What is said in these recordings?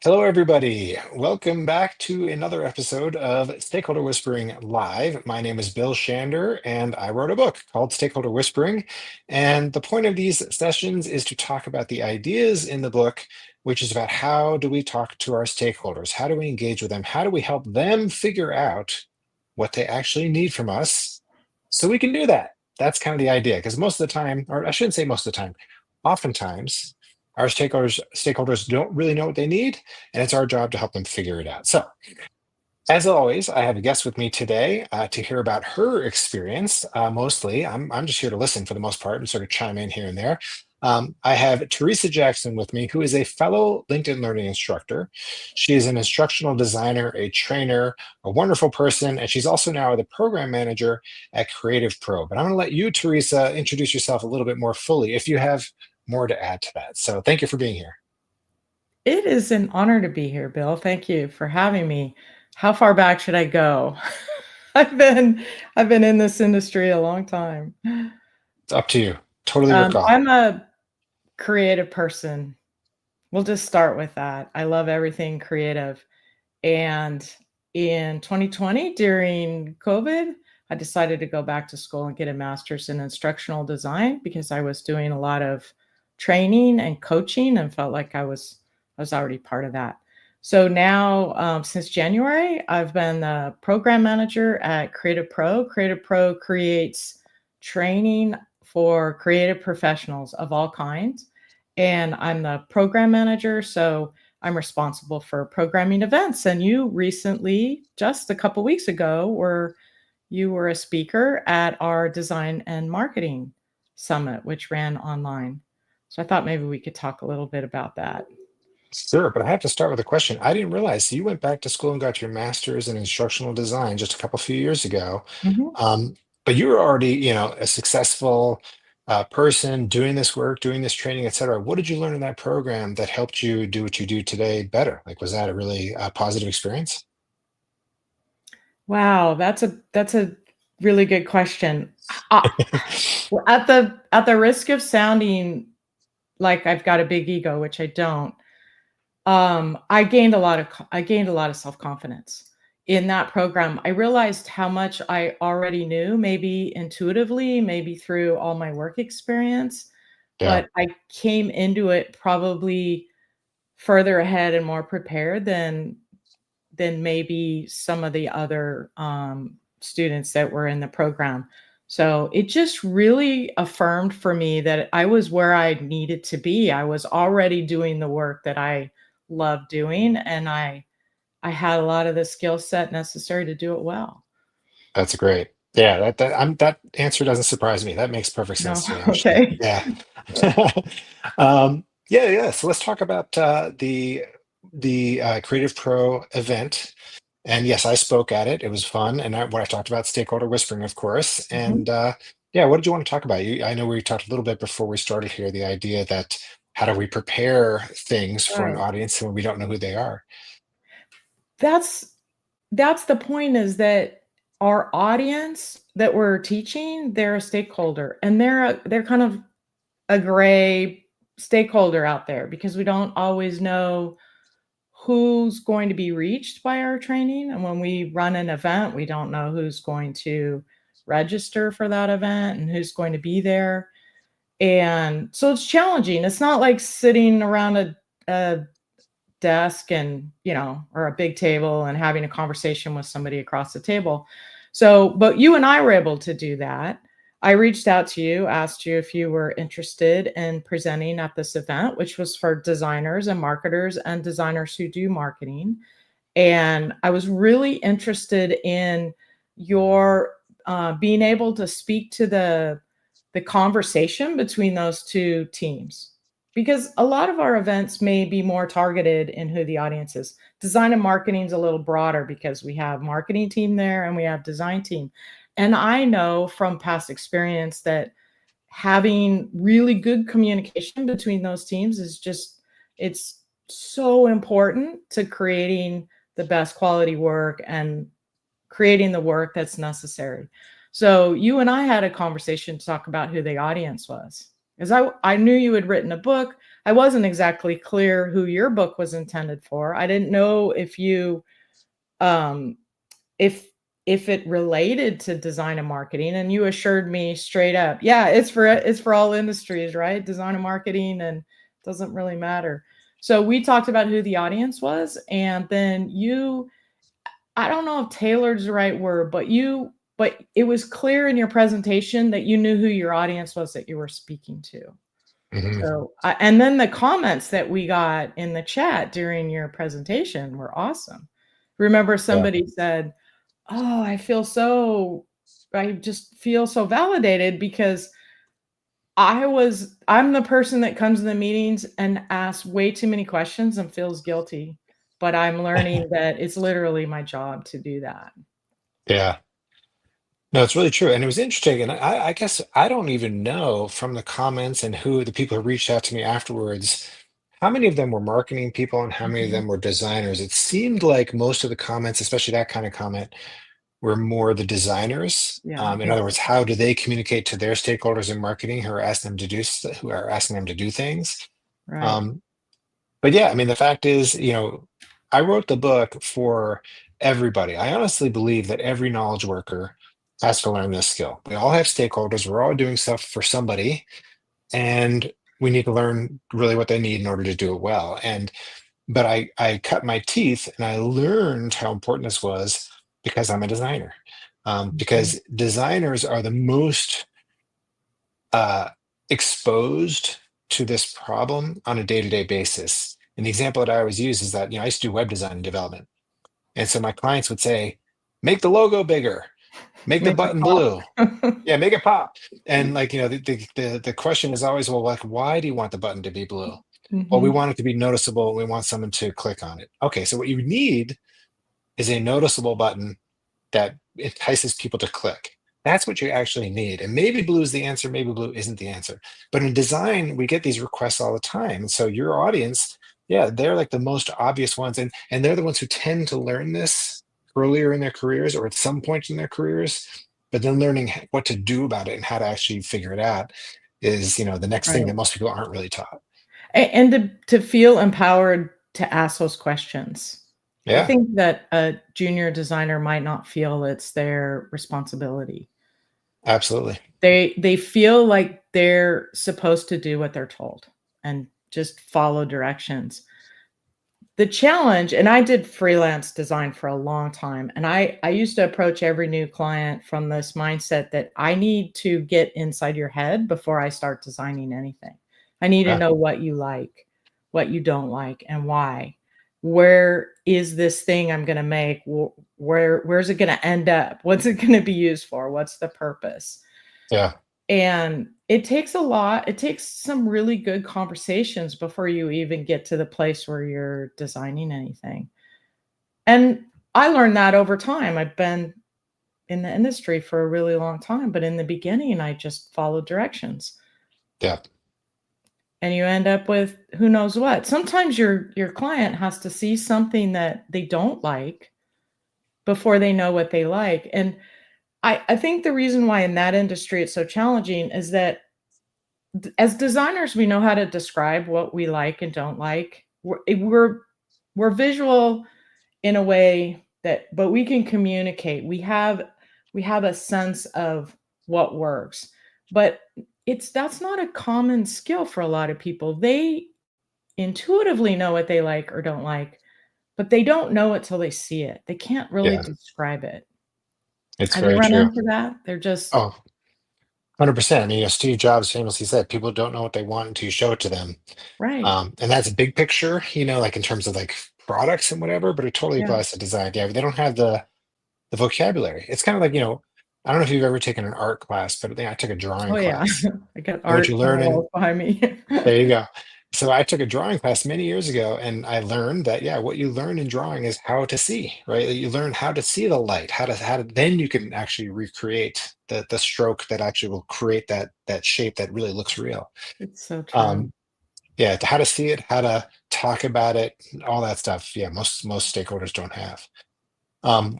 Hello, everybody. Welcome back to another episode of Stakeholder Whispering Live. My name is Bill Shander, and I wrote a book called Stakeholder Whispering. And the point of these sessions is to talk about the ideas in the book, which is about how do we talk to our stakeholders? How do we engage with them? How do we help them figure out what they actually need from us so we can do that? That's kind of the idea, because most of the time, or I shouldn't say most of the time, oftentimes, our stakeholders don't really know what they need, and it's our job to help them figure it out. So, as always, I have a guest with me today to hear about her experience. Mostly, I'm just here to listen for the most part and sort of chime in here and there. I have Theresa Jackson with me, who is a fellow LinkedIn Learning instructor. She is an instructional designer, a trainer, a wonderful person, and she's also now the program manager at Creative Pro. But I'm going to let you, Theresa, introduce yourself a little bit more fully if you have more to add to that. So, thank you for being here. It is an honor to be here, Bill. Thank you for having me. How far back should I go? I've been I've been in this industry a long time. It's up to you. Totally your call. I'm a creative person. We'll just start with that. I love everything creative. And in 2020, during COVID, I decided to go back to school and get a master's in instructional design because I was doing a lot of training and coaching and felt like I was already part of that. So now, since January, I've been the program manager at Creative Pro. Creative Pro creates training for creative professionals of all kinds. And I'm the program manager. So I'm responsible for programming events. And you recently, just a couple weeks ago, you were a speaker at our design and marketing summit, which ran online. So I thought maybe we could talk a little bit about that. Sure, but I have to start with a question. I didn't realize you went back to school and got your master's in instructional design just a couple few years ago. Mhm. Um, but you were already, a successful person doing this work, doing this training, et cetera. What did you learn in that program that helped you do what you do today better? Like, was that a really positive experience? Wow, that's a really good question. Uh, well, at the risk of sounding like I've got a big ego, which I don't, I gained a lot of self-confidence in that program. I realized how much I already knew, maybe intuitively, maybe through all my work experience, Yeah, but I came into it probably further ahead and more prepared than maybe some of the other students that were in the program. So it just really affirmed for me that I was where I needed to be. I was already doing the work that I love doing, and I had a lot of the skill set necessary to do it well. that's great. Yeah, that answer doesn't surprise me. That makes perfect No, sense to me, actually. okay. Yeah. Yeah, yeah. So let's talk about the Creative Pro event. And yes, I spoke at it. It was fun, and when I talked about stakeholder whispering, of course. Mhm. And yeah, what did you want to talk about? I know we talked a little bit before we started here. The idea that how do we prepare things for an Right. audience when we don't know who they are? That's that's the point, is that our audience that we're teaching, they're a stakeholder, and they're kind of a gray stakeholder out there because we don't always know who's going to be reached by our training. And when we run an event, we don't know who's going to register for that event and who's going to be there. And so it's challenging. It's not like sitting around a desk and, or a big table and having a conversation with somebody across the table. So, but you and I were able to do that. I reached out to you, asked you if you were interested in presenting at this event, which was for designers and marketers and designers who do marketing. And I was really interested in your being able to speak to the conversation between those two teams, because a lot of our events may be more targeted in who the audience is. Design and marketing is a little broader because we have marketing team there and we have design team. And I know from past experience that having really good communication between those teams is just, it's so important to creating the best quality work and creating the work that's necessary. So you and I had a conversation to talk about who the audience was, because I knew you had written a book. I wasn't exactly clear who your book was intended for. I didn't know if you um if if it related to design and marketing, and you assured me straight up, yeah, it's for all industries, right? Design and marketing, and doesn't really matter. So we talked about who the audience was, and then you, I don't know if tailored is the right word, but it was clear in your presentation that you knew who your audience was that you were speaking to. Hmm. So, and then the comments that we got in the chat during your presentation were awesome. Remember, Yeah. somebody said, "Oh, I just feel so validated because I'm the person that comes to the meetings and asks way too many questions and feels guilty, but I'm learning that it's literally my job to do that." Yeah. No, it's really true. And it was interesting. And I guess I don't even know from the comments and who the people who reached out to me afterwards, how many of them were marketing people and how many of Mhm. them were designers. It seemed like most of the comments, especially that kind of comment, were more the designers. Yeah, I In think other words, so. how do they communicate to their stakeholders in marketing who are asking them to do who are asking them to do things? Right. Um, but yeah, I mean, the fact is, I wrote the book for everybody. I honestly believe that every knowledge worker has to learn this skill. We all have stakeholders. We're all doing stuff for somebody, and we need to learn really what they need in order to do it well. But I cut my teeth and I learned how important this was because I'm a designer. Mhm. Because designers are the most uh, exposed to this problem on a day-to-day basis. And the example that I always use is that, I used to do web design and development. And so my clients would say, make the logo bigger, make the Make it button blue. pop. Yeah, make it pop. And like, the question is always, well, like, why do you want the button to be blue? Well, we Mhm. want it to be noticeable. We want someone to click on it. Okay, so what you need is a noticeable button that entices people to click. That's what you actually need. And maybe blue is the answer, maybe blue isn't the answer. But in design, we get these requests all the time. And so your audience, yeah, they're like the most obvious ones. And they're the ones who tend to learn this earlier in their careers or at some point in their careers. But then learning what to do about it and how to actually figure it out is, the next thing Right. that most people aren't really taught. And to feel empowered to ask those questions. I Yeah, think that a junior designer might not feel it's their responsibility. absolutely. They feel like they're supposed to do what they're told and just follow directions. The challenge, and I did freelance design for a long time, and I used to approach every new client from this mindset that I need to get inside your head before I start designing anything. I need to Yeah, know what you like, what you don't like, and why. Where is this thing I'm gonna make? Where's it gonna end up? What's it gonna be used for? What's the purpose? yeah, And it takes a lot. It takes some really good conversations before you even get to the place where you're designing anything. And I learned that over time. I've been in the industry for a really long time, but in the beginning, I just followed directions, yeah, and you end up with who knows what. Sometimes your client has to see something that they don't like before they know what they like. And I think the reason why in that industry it's so challenging is that as designers, we know how to describe what we like and don't like. We're visual in a way that, but we can communicate. We have a sense of what works, but that's not a common skill for a lot of people. They intuitively know what they like or don't like, but they don't know it till they see it. They can't really yeah. describe it. It's Have you very run true. into that? They're just Oh, 100%. I mean, Steve Jobs famously said, people don't know what they want until you show it to them. right. And that's a big picture, like in terms of like products and whatever, but it totally Yeah. applies to design. Yeah, they don't have the vocabulary. It's kind of like, I don't know if you've ever taken an art class, but I took a drawing Oh, yeah. class. I got And what art you on the learn in walls behind me. There you go. So I took a drawing class many years ago, and I learned that, yeah, what you learn in drawing is how to see, right? You learn how to see the light, how to then you can actually recreate the stroke that actually will create that shape that really looks real. It's so true. Um, yeah, how to see it, how to talk about it, all that stuff. Yeah, most stakeholders don't have. Um,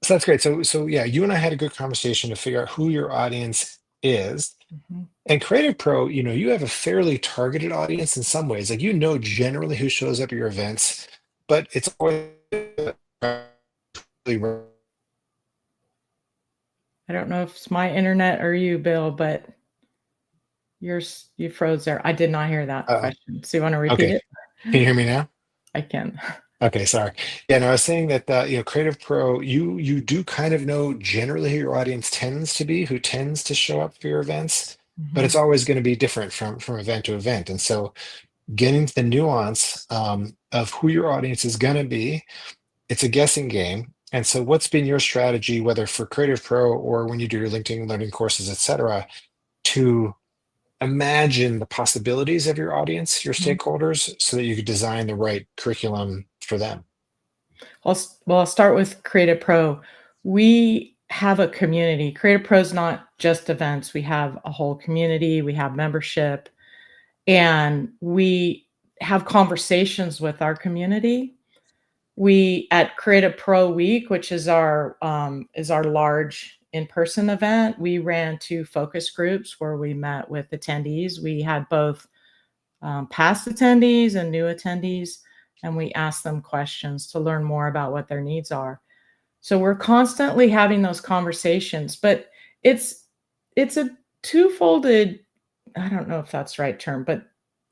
so that's great. So yeah, you and I had a good conversation to figure out who your audience is. Mhm. And Creative Pro, you have a fairly targeted audience in some ways. Like generally who shows up at your events, but it's always really I don't know if it's my internet or you, Bill, but you froze there. I did not hear that uh, question. So you wanna repeat okay. it? Can you hear me now? I can. Okay, sorry. Yeah, no, I was saying that Creative Pro, you do kind of know generally who your audience tends to be, who tends to show up for your events, but it's Mhm. always going to be different from event to event. And so getting to the nuance of who your audience is going to be, it's a guessing game. And so what's been your strategy, whether for Creative Pro or when you do your LinkedIn learning courses, et cetera, to imagine the possibilities of your audience, your Mhm. stakeholders, so that you could design the right curriculum for them? I'll start with Creative Pro. We have a community. Creative Pro is not just events. We have a whole community, we have membership, and we have conversations with our community. We at Creative Pro Week, which is our large in-person event, we ran 2 focus groups where we met with attendees. We had both, past attendees and new attendees, and we asked them questions to learn more about what their needs are. So we're constantly having those conversations, but it's it's a two-folded. I don't know if that's the right term, but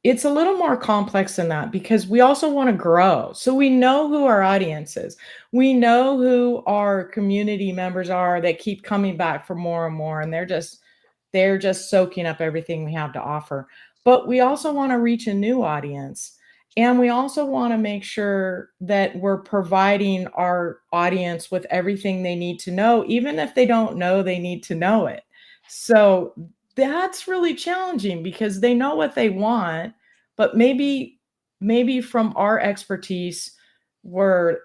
it's a little more complex than that because we also wanna grow. So we know who our audience is. We know who our community members are that keep coming back for more and more, and they're just soaking up everything we have to offer. But we also wanna reach a new audience, and we also wanna make sure that we're providing our audience with everything they need to know, even if they don't know they need to know it. So that's really challenging because they know what they want, but maybe from our expertise, we're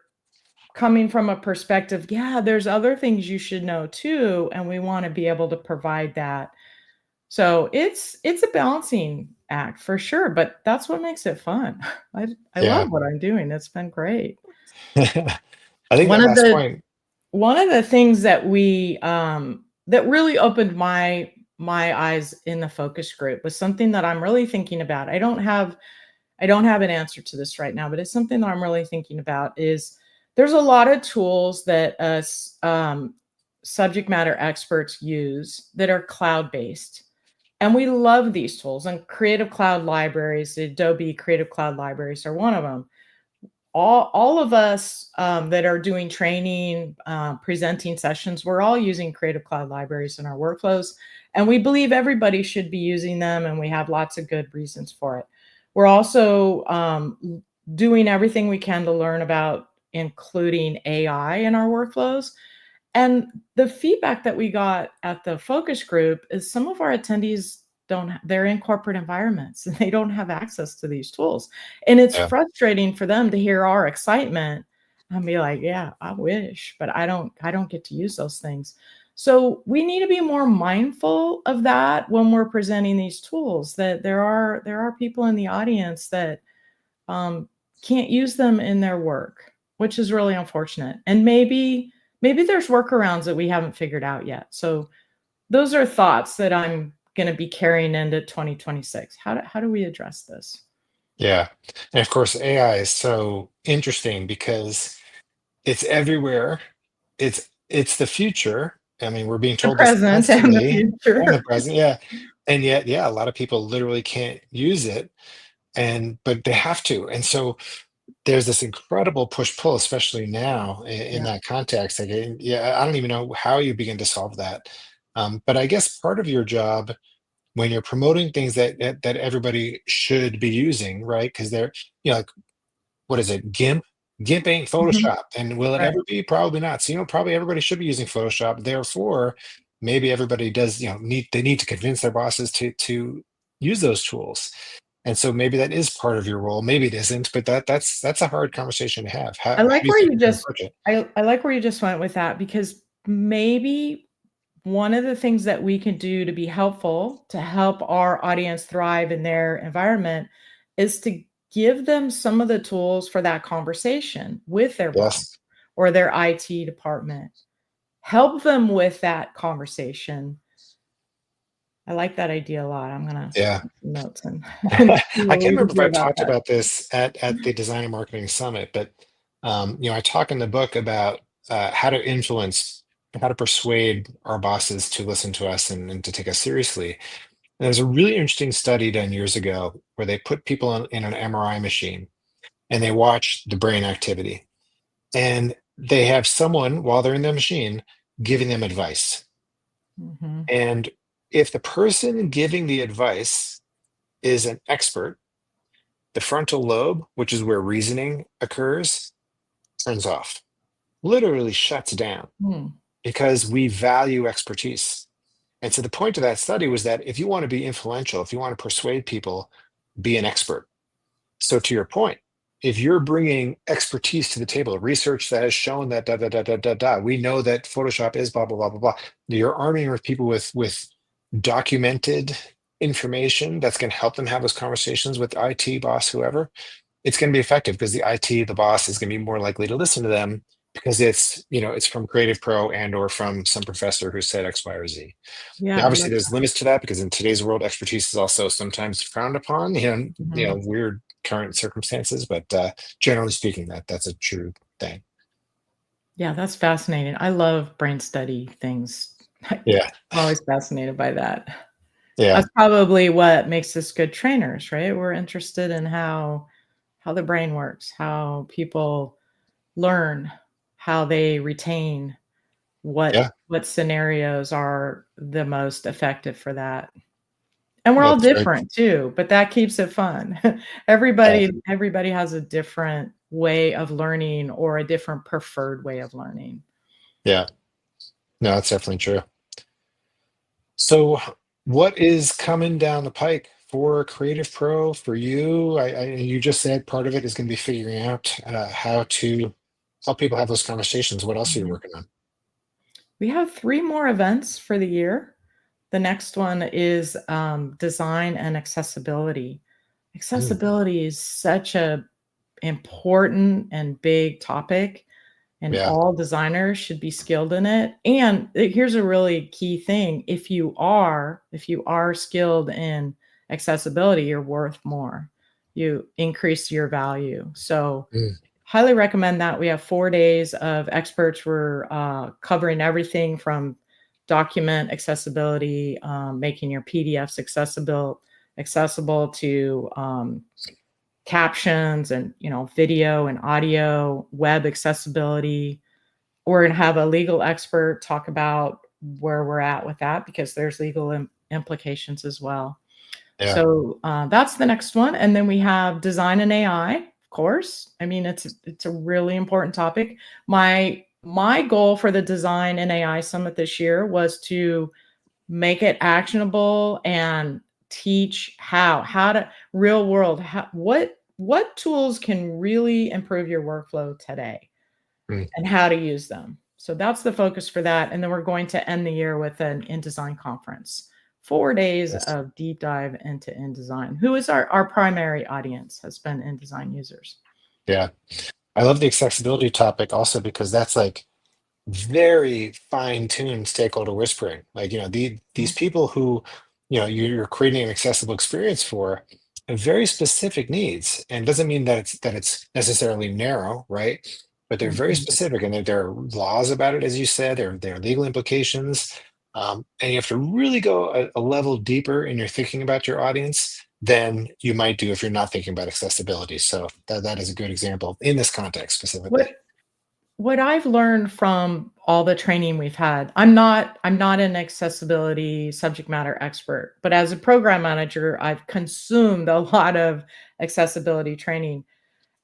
coming from a perspective, yeah, there's other things you should know too, and we wanna be able to provide that. So it's a balancing act for sure, but that's what makes it fun. I love Yeah. what I'm doing. It's been great. I think One that of last the point, one of the things that that really opened my eyes in the focus group was something that I'm really thinking about. I don't have an answer to this right now, but it's something that I'm really thinking about is there's a lot of tools that us subject matter experts use that are cloud-based. And we love these tools and Creative Cloud libraries, the Adobe Creative Cloud libraries are one of them. All of us that are doing training, presenting sessions, we're all using Creative Cloud libraries in our workflows, and we believe everybody should be using them, and we have lots of good reasons for it. We're also doing everything we can to learn about including AI in our workflows. And the feedback that we got at the focus group is some of our attendees they're in corporate environments and they don't have access to these tools. And it's yeah, frustrating for them to hear our excitement and be like, "Yeah, I wish, but I don't get to use those things." So, we need to be more mindful of that when we're presenting these tools, that there are people in the audience that um, can't use them in their work, which is really unfortunate. And maybe there's workarounds that we haven't figured out yet. So those are thoughts that I'm going to be carrying into 2026. How do we address this? yeah. And of course, AI is so interesting because it's everywhere. It's the future. I mean, we're being The told this present and the constantly, and the future. present, yeah. And yet, yeah, a lot of people literally can't use it, and but they have to. And so there's this incredible push-pull, especially now in Yeah. that context. Like, yeah, I don't even know how you begin to solve that. But I guess part of your job when you're promoting things that everybody should be using, right? Because they're, like what is it, GIMP? GIMP ain't Mhm. Photoshop, and will it Right. ever be? Probably not. So, probably everybody should be using Photoshop. Therefore, maybe everybody does, need to convince their bosses to use those tools. And so maybe that is part of your role. Maybe it isn't, but that's a hard conversation to have. How I do like you where think you you can just approach it? I like where you just went with that because maybe one of the things that we can do to be helpful to help our audience thrive in their environment is to give them some of the tools for that conversation with their boss Yes. or their IT department. Help them with that conversation I like that idea a lot. I'm gonna Yeah. make some notes and and see I what can't we can remember if do I about talked that. about this at the Design and Marketing Summit, but I talk in the book about how to influence, how to persuade our bosses to listen to us and to take us seriously. And there's a really interesting study done years ago where they put people in an MRI machine and they watch the brain activity. And they have someone, while they're in the machine, giving them advice. Mhm. And if the person giving the advice is an expert, the frontal lobe, which is where reasoning occurs, turns off, literally shuts down Hmm. because we value expertise. And so the point of that study was that if you want to be influential, if you want to persuade people, be an expert. So to your point, if you're bringing expertise to the table, research that has shown that da da da da da da, we know that Photoshop is blah blah blah blah blah. You're arming with people with documented information that's going to help them have those conversations with IT boss, whoever. It's going to be effective because the IT, the boss, is going to be more likely to listen to them because it's from Creative Pro and or from some professor who said X, Y, or Z. Yeah, Now, I obviously, love there's that. limits to that because in today's world, expertise is also sometimes frowned upon. Mhm. Weird current circumstances, but generally speaking, that's a true thing. Yeah, that's fascinating. I love brain study things. I'm Yeah, always fascinated by that. yeah, That's probably what makes us good trainers, right? We're interested in how the brain works, how people learn, how they retain, yeah. what scenarios are the most effective for that. And we're all That's very different too, but that keeps it fun. yeah, Everybody has a different way of learning or a different preferred way of learning. yeah. No, that's definitely true. So, what is coming down the pike for Creative Pro for you? You just said part of it is going to be figuring out how to help people have those conversations. What else are you Mhm. working on? We have 3 more events for the year. The next one is, design and accessibility. Mm, Accessibility is such a important and big topic, and yeah, all designers should be skilled in it. And here's a really key thing, if you are skilled in accessibility, you're worth more. You increase your value. So, mm, highly recommend that. We have 4 days of experts. We're, covering everything from document accessibility, making your PDFs accessible to, captions and, video and audio, web accessibility. We're gonna have a legal expert talk about where we're at with that because there's legal implications as well. yeah, So, that's the next one, and then we have design and AI, of course. I mean, it's a really important topic. My goal for the Design and AI Summit this year was to make it actionable and teach how to real world, what tools can really improve your workflow today mm, and how to use them. So that's the focus for that. And then we're going to end the year with an InDesign conference. 4 days yes, of deep dive into InDesign. Who is our primary audience has been InDesign users. yeah. I love the accessibility topic also because that's like very fine-tuned stakeholder whispering. Like, these Mhm, people who, you're creating an accessible experience for have very specific needs. And it doesn't mean that it's necessarily narrow, right? But they're very mhm. specific and there are laws about it, as you said, there are legal implications. And you have to really go a level deeper in your thinking about your audience than you might do if you're not thinking about accessibility. So that is a good example in this context specifically. What what I've learned from all the training we've had, I'm not an accessibility subject matter expert, but as a program manager, I've consumed a lot of accessibility training.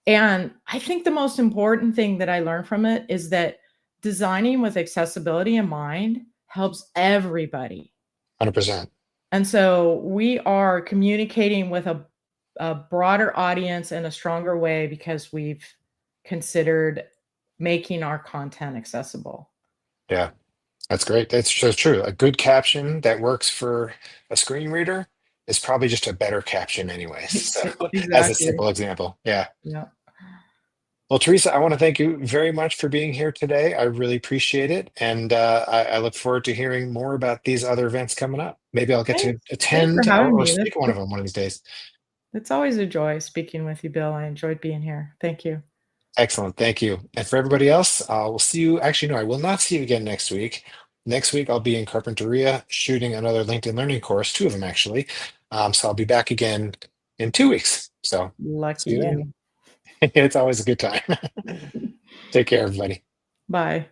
And I think the most important thing that I learned from it is that designing with accessibility in mind helps everybody. 100%. And so we are communicating with a broader audience in a stronger way because we've considered making our content accessible. Yeah. That's great. That's so true. A good caption that works for a screen reader is probably just a better caption anyways. So as a Exactly. simple example. Yeah. Yeah. Well, Teresa, I want to thank you very much for being here today. I really appreciate it. And I look forward to hearing more about these other events coming up. Maybe I'll get to Thanks for attend having or me. speak at one of them one of these days. It's always a joy speaking with you, Bill. I enjoyed being here. Thank you. Excellent. Thank you. And for everybody else, we'll see you. Actually, no, I will not see you again next week. Next week, I'll be in Carpinteria shooting another LinkedIn Learning course, two of them actually. So I'll be back again in 2 weeks. So Lucky see you then. you. It's always a good time. Take care, everybody. Bye.